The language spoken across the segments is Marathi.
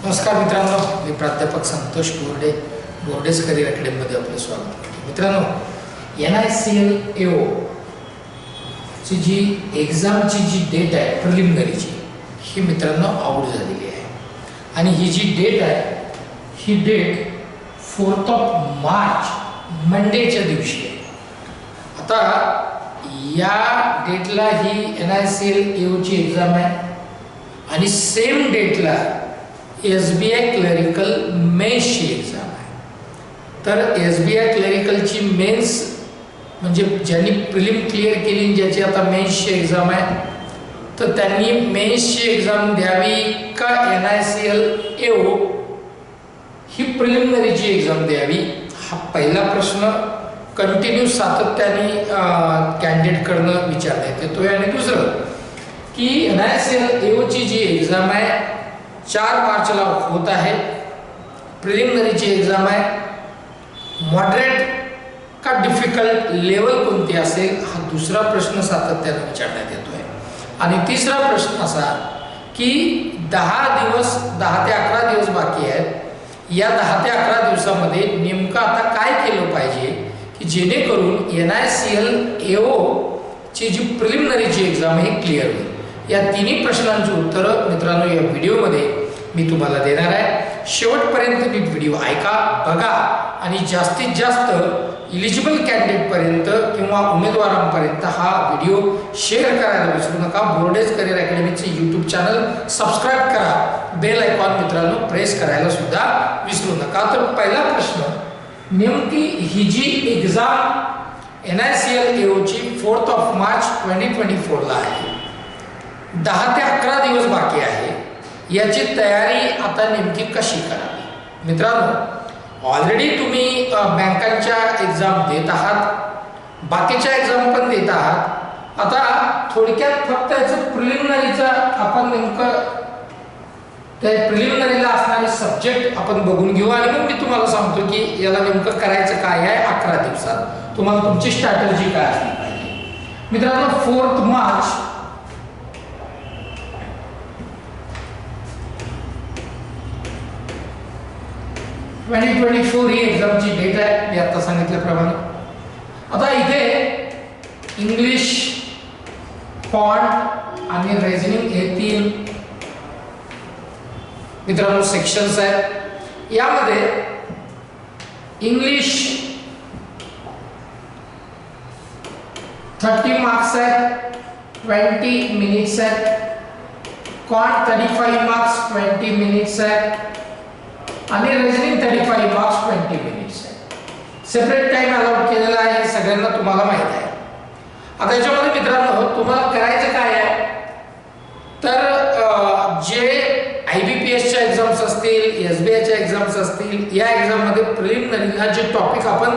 नमस्कार मित्रांनो, मी प्राध्यापक संतोष बोर्डे, बोर्डेज करियर अकॅडमीमध्ये आपलं स्वागत करतो. मित्रांनो, NICL AO ची जी एक्झामची जी डेट आहे प्रिलिमिनरीची, ही मित्रांनो आउट झालेली आहे. आणि ही जी डेट आहे ही डेट 4 मार्च मंडेच्या दिवशी आहे. आता या डेटला ही NICL AO ची एक्झाम आहे आणि सेम डेटला SBI क्लरिकल मेन्सची एक्झाम आहे. तर SBI क्लरिकलची मेन्स म्हणजे ज्यांनी प्रिलिम क्लिअर केली, ज्याची आता मेन्सची एक्झाम आहे, तर त्यांनी मेन्सची एक्झाम द्यावी का NICL AO ही प्रिलिमिनरीची एक्झाम द्यावी, हा पहिला प्रश्न कंटिन्यू सातत्याने कॅन्डिडेटकडनं विचारण्यात येतोय. आणि दुसरं की NICL AO ची जी एक्झाम आहे 4 मार्चला होत आहे. प्रिलिमिनरीची एक्झाम आहे. मॉडरेट का डिफिकल्ट लेवल कोणती असेल, हा दुसरा प्रश्न सातत्याने विचारण्यात येतोय. आणि तिसरा प्रश्न असा की 10 ते 11 दिवस बाकी आहेत. या 10 ते 11 दिवसामध्ये नेमकं आता काय केलं पाहिजे की जेणेकरून NICL AO ची जी प्रिलिमिनरीची एक्झाम आहे क्लिअर होईल. या तिन्ही प्रश्नांची उत्तरं मित्रांनो या व्हिडिओमध्ये मी तुम्हाला देणार आहे. शेवटपर्यंत नीट व्हिडिओ ऐका, बघा आणि जास्तीत जास्त इलिजिबल कॅन्डिडेटपर्यंत किंवा उमेदवारांपर्यंत हा व्हिडिओ शेअर करायला विसरू नका. बोर्डेज करियर अकॅडमीचे यूट्यूब चॅनल सबस्क्राईब करा. बेल आयकॉन मित्रांनो प्रेस करायला सुद्धा विसरू नका. तर पहिला प्रश्न, नेमकी ही जी एक्झाम NICL AO ची 4 मार्च 2024ला आहे, 10 ते 11 दिवस बाकी आहे. याची तयारी आता नेमकी कशी करावी? मित्रांनो, ऑलरेडी तुम्ही बँकांच्या एक्झाम देत आहात, बाकीच्या एक्झाम पण देत आहात. आता थोडक्यात फक्त याचं प्रिलिमिनरीचा आपण नेमकं त्या प्रिलिमिनरीला असणारे सब्जेक्ट आपण बघून घेऊ आणि मग मी तुम्हाला सांगतो की याला नेमकं करायचं काय आहे. 11 दिवसात तुम्हाला तुमची स्ट्रॅटेजी काय असली पाहिजे. मित्रांनो, 4 मार्च 2024 ही एक्झामची डेट आहे, मी आता सांगितल्याप्रमाणे. आता इथे इंग्लिश, फॉन्ट आणि रिझनिंग हे 3 मित्रांनो सेक्शन्स आहेत. यामध्ये इंग्लिश 30 मार्क्स आहेत, 20 मिनिट्स आहेत. फॉन्ट 35 मार्क्स 20 मिनिट्स आहेत आणि रिझनिंग 35 मार्क्स 20 मिनिट्स आहे. सेपरेट टाइम अलाउड केलेला आहे, सगळ्यांना तुम्हाला माहित आहे. आता याच्यामध्ये मित्रांनो तुम्हाला करायचं काय आहे, तर जे IBPSच्या एक्झाम्स असतील, SBIच्या एक्झाम्स असतील, या एक्झाममध्ये प्रिलिमिनरीला जे टॉपिक आपण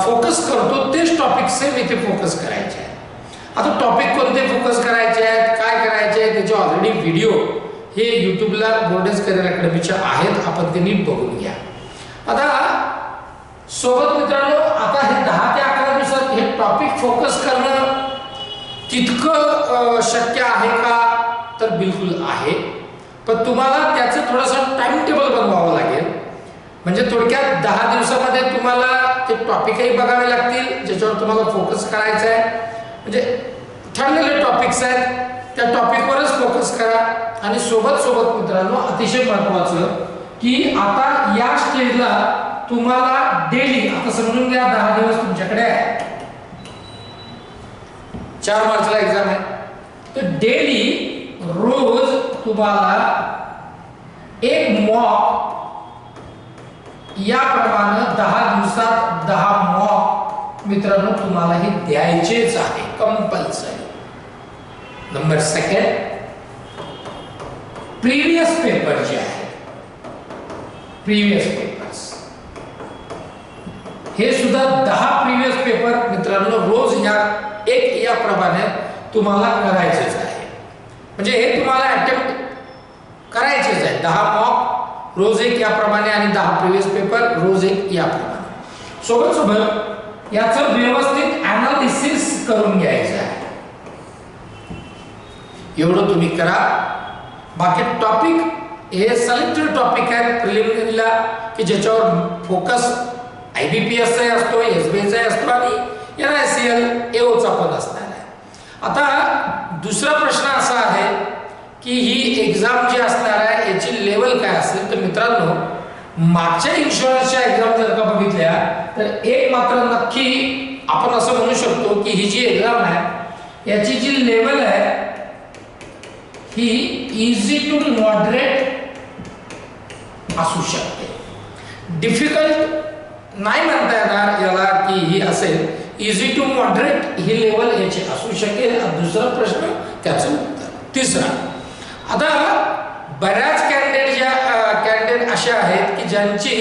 फोकस करतो तेच टॉपिक सेम इथे फोकस करायचे आहेत. आता टॉपिक कोणते फोकस करायचे आहेत, काय करायचे आहे, त्याचे ऑलरेडी व्हिडिओ हे यूट्यूबला बोर्डेज करियर अकॅडमीच्या आहेत, आपण ते नीट बघून घ्या. आता सोबत मित्रांनो, आता हे 10 ते 11 दिवसात हे टॉपिक फोकस करणं तितकं शक्य आहे का, तर बिलकुल आहे. पण तुम्हाला त्याचं थोडंसं टाइम टेबल बनवावं लागेल. म्हणजे थोडक्यात 10 दिवसामध्ये तुम्हाला ते टॉपिकही बघावे लागतील ज्याच्यावर तुम्हाला फोकस करायचं आहे. म्हणजे ठरलेले टॉपिक्स आहेत, त्या टॉपिकवरच फोकस करा. आणि सोबत मित्रांनो अतिशय महत्त्वाचं की आता या स्टेजला तुम्हाला डेली, आता समजून घ्या 10 दिवस तुमच्याकडे आहे, 4 मार्चला एक्झाम आहे, तर डेली रोज तुम्हाला एक मॉक याप्रमाणे 10 दिवसात 10 मॉक मित्रांनो तुम्हाला हे द्यायचेच आहे, कंपल्सरी. नंबर 2, प्रीवियस पेपर जे आहे, प्रीवियस पेपर्स हे सुद्धा 10 प्रीवियस पेपर मित्रांनो रोज याप्रमाणे तुम्हाला करायचेच आहे. म्हणजे हे तुम्हाला अटेम्प्ट करायचेच आहे. 10 मॉक रोज एक याप्रमाणे आणि 10 प्रीवियस पेपर रोज एक याप्रमाणे. सोबत याचं व्यवस्थित ॲनालिसिस करून घ्यायचं आहे. एवढं तुम्ही करा. बाकी टॉपिक हे सिलेक्टेड टॉपिक आहेत प्रिलिमिनरीला की ज्याच्यावर फोकस IBPS असतो, SBI असतो आणि NICL AOचा पण असणार आहे. आता दुसरा प्रश्न असा आहे की ही एक्झाम जी असणार आहे याची लेवल काय असेल. तर मित्रांनो, मागच्या इन्शुरन्सच्या एक्झाम जर का बघितल्या तर एक मात्र नक्की आपण असं म्हणू शकतो की ही जी एक्झाम आहे याची जी लेवल आहे ही इझी टू मॉडरेट असू शकते. डिफिकल्ट नाही म्हणता येणार याला की ही असेल. इझी टू मॉडरेट ही लेवल याची असू शकेल. दुसरा प्रश्न त्याचं उत्तर. तिसरा, आता बऱ्याच कॅन्डिडेट अशा आहेत की ज्यांची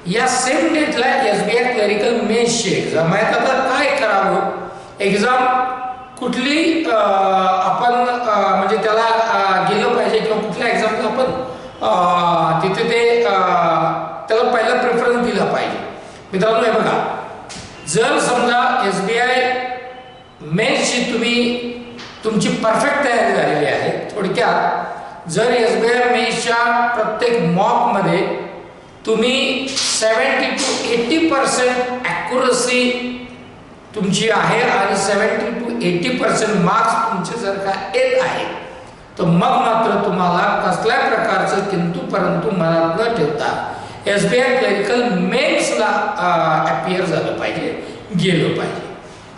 या सेम डेटला SBI क्लरिकल मेन्सची एक्झाम आहे. आता काय करावं, एक्झाम कुठली आपण म्हणजे त्याला गेलं पाहिजे किंवा कुठल्या एक्झामला आपण तिथे ते त्याला पहिला प्रेफरन्स दिला पाहिजे. मित्रांनो, हे बघा, जर समजा SBI मेन्सची तुमची परफेक्ट तयारी झालेली आहे. थोडक्यात जर SBI मेन्सच्या प्रत्येक मॉकमध्ये तुम्ही 70 to 80% ॲक्युरसी तुमची आहे आणि 70 to 80% मार्क्स तुमचे जर का येत आहे तर मग मात्र तुम्हाला कसल्याही प्रकारचं किंतु परंतु मनात न ठेवता SBI क्लरिकल मेन्सला अपीअर झालं पाहिजे, गेलं पाहिजे.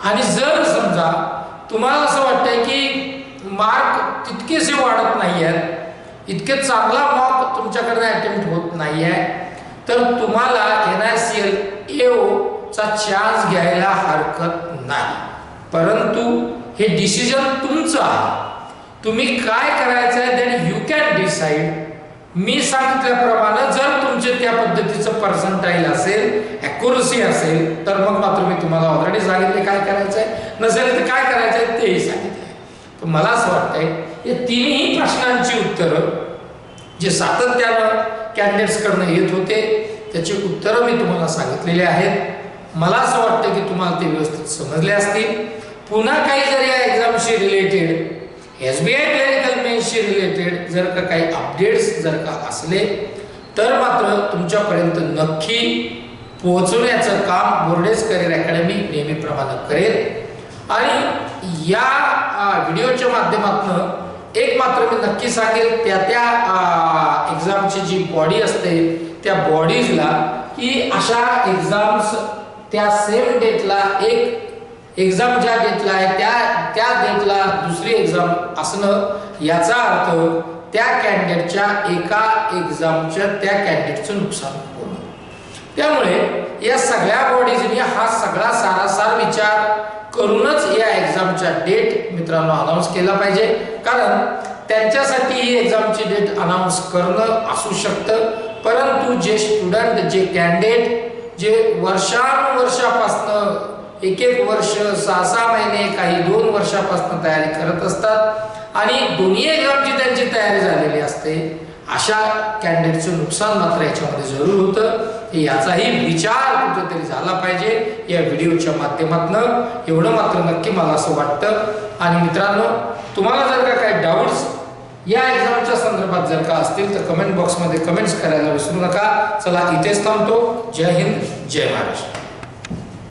आणि जर समजा तुम्हाला असं वाटतंय की मार्क तितकेसे वाढत नाही आहेत, इतके चांगला मार्क तुमच्याकडे अटेम्प्ट होत नाही आहे, तर तुम्हाला NICL AOचा चान्स घ्यायला हरकत नाही. परंतु हे डिसिजन तुमचं आहे. तुम्ही काय करायचं आहे दॅट यू कॅन डिसाइड. मी सांगितल्याप्रमाणे जर तुमचे त्या पद्धतीचं पर्सेंटाईल असेल, ॲक्युरसी असेल, तर मग मात्र मी तुम्हाला ऑलरेडी सांगितले काय करायचं आहे. नसेल तर काय करायचं आहे तेही सांगितलं आहे. तर मला असं वाटतंय या तिन्ही प्रश्नांची उत्तरं जे सातत्यानं कॅन्डिडेट्सकडनं येत होते त्याची उत्तरं मी तुम्हाला सांगितलेली आहेत. मला असं वाटतं की तुम्हाला ते व्यवस्थित समजले असतील. पुन्हा काही जर या एक्झामशी रिलेटेड, SBI क्लरिकल मेन्सशी रिलेटेड जर का काही अपडेट्स जर का असले तर मात्र तुमच्यापर्यंत नक्की पोहोचवण्याचं काम बोर्डेस करिअर अकॅडमी नेहमीप्रमाणे करेल. आणि या व्हिडिओच्या माध्यमातून एक मात्र मी नक्की सांगेल, त्या एक्झामची जी बॉडी असते त्या बॉडीजला की अशा एक्झाम्स त्या सेम डेटला एक एक्झाम ज्या डेटला आहे त्या डेटला दुसरी एक्झाम असणं याचा अर्थ त्या कॅन्डिडेटच्या एका एक्झामच्या त्या कॅन्डिडेटचं नुकसान होणं. त्यामुळे या सगळ्या बॉडीजनी हा सगळा सारासार विचार करूनच या एक्झामच्या डेट मित्रांनो अनाऊन्स केला पाहिजे. कारण त्यांच्यासाठी ही एक्झामची डेट अनाऊन्स करणं असू शकतं, परंतु जे स्टुडंट, जे कॅन्डिडेट जे वर्षानुवर्षापासनं एक वर्ष, 6 महिने, काही 2 वर्षापासून तयारी करत असतात आणि दोन्ही एक्झामची त्यांची तयारी झालेली असते, अशा कॅन्डिडेटचं नुकसान मात्र याच्यामध्ये जरूर होतं. याचाही विचार कुठेतरी झाला पाहिजे या व्हिडिओच्या माध्यमातून, एवढं मात्र नक्की मला असं वाटतं. आणि मित्रांनो, तुम्हाला जर का काही डाऊट्स या एक्झामच्या संदर्भात जर का असतील तर कमेंट बॉक्समध्ये कमेंट्स करायला विसरू नका. चला, इथेच थांबतो. जय हिंद, जय महाराष्ट्र.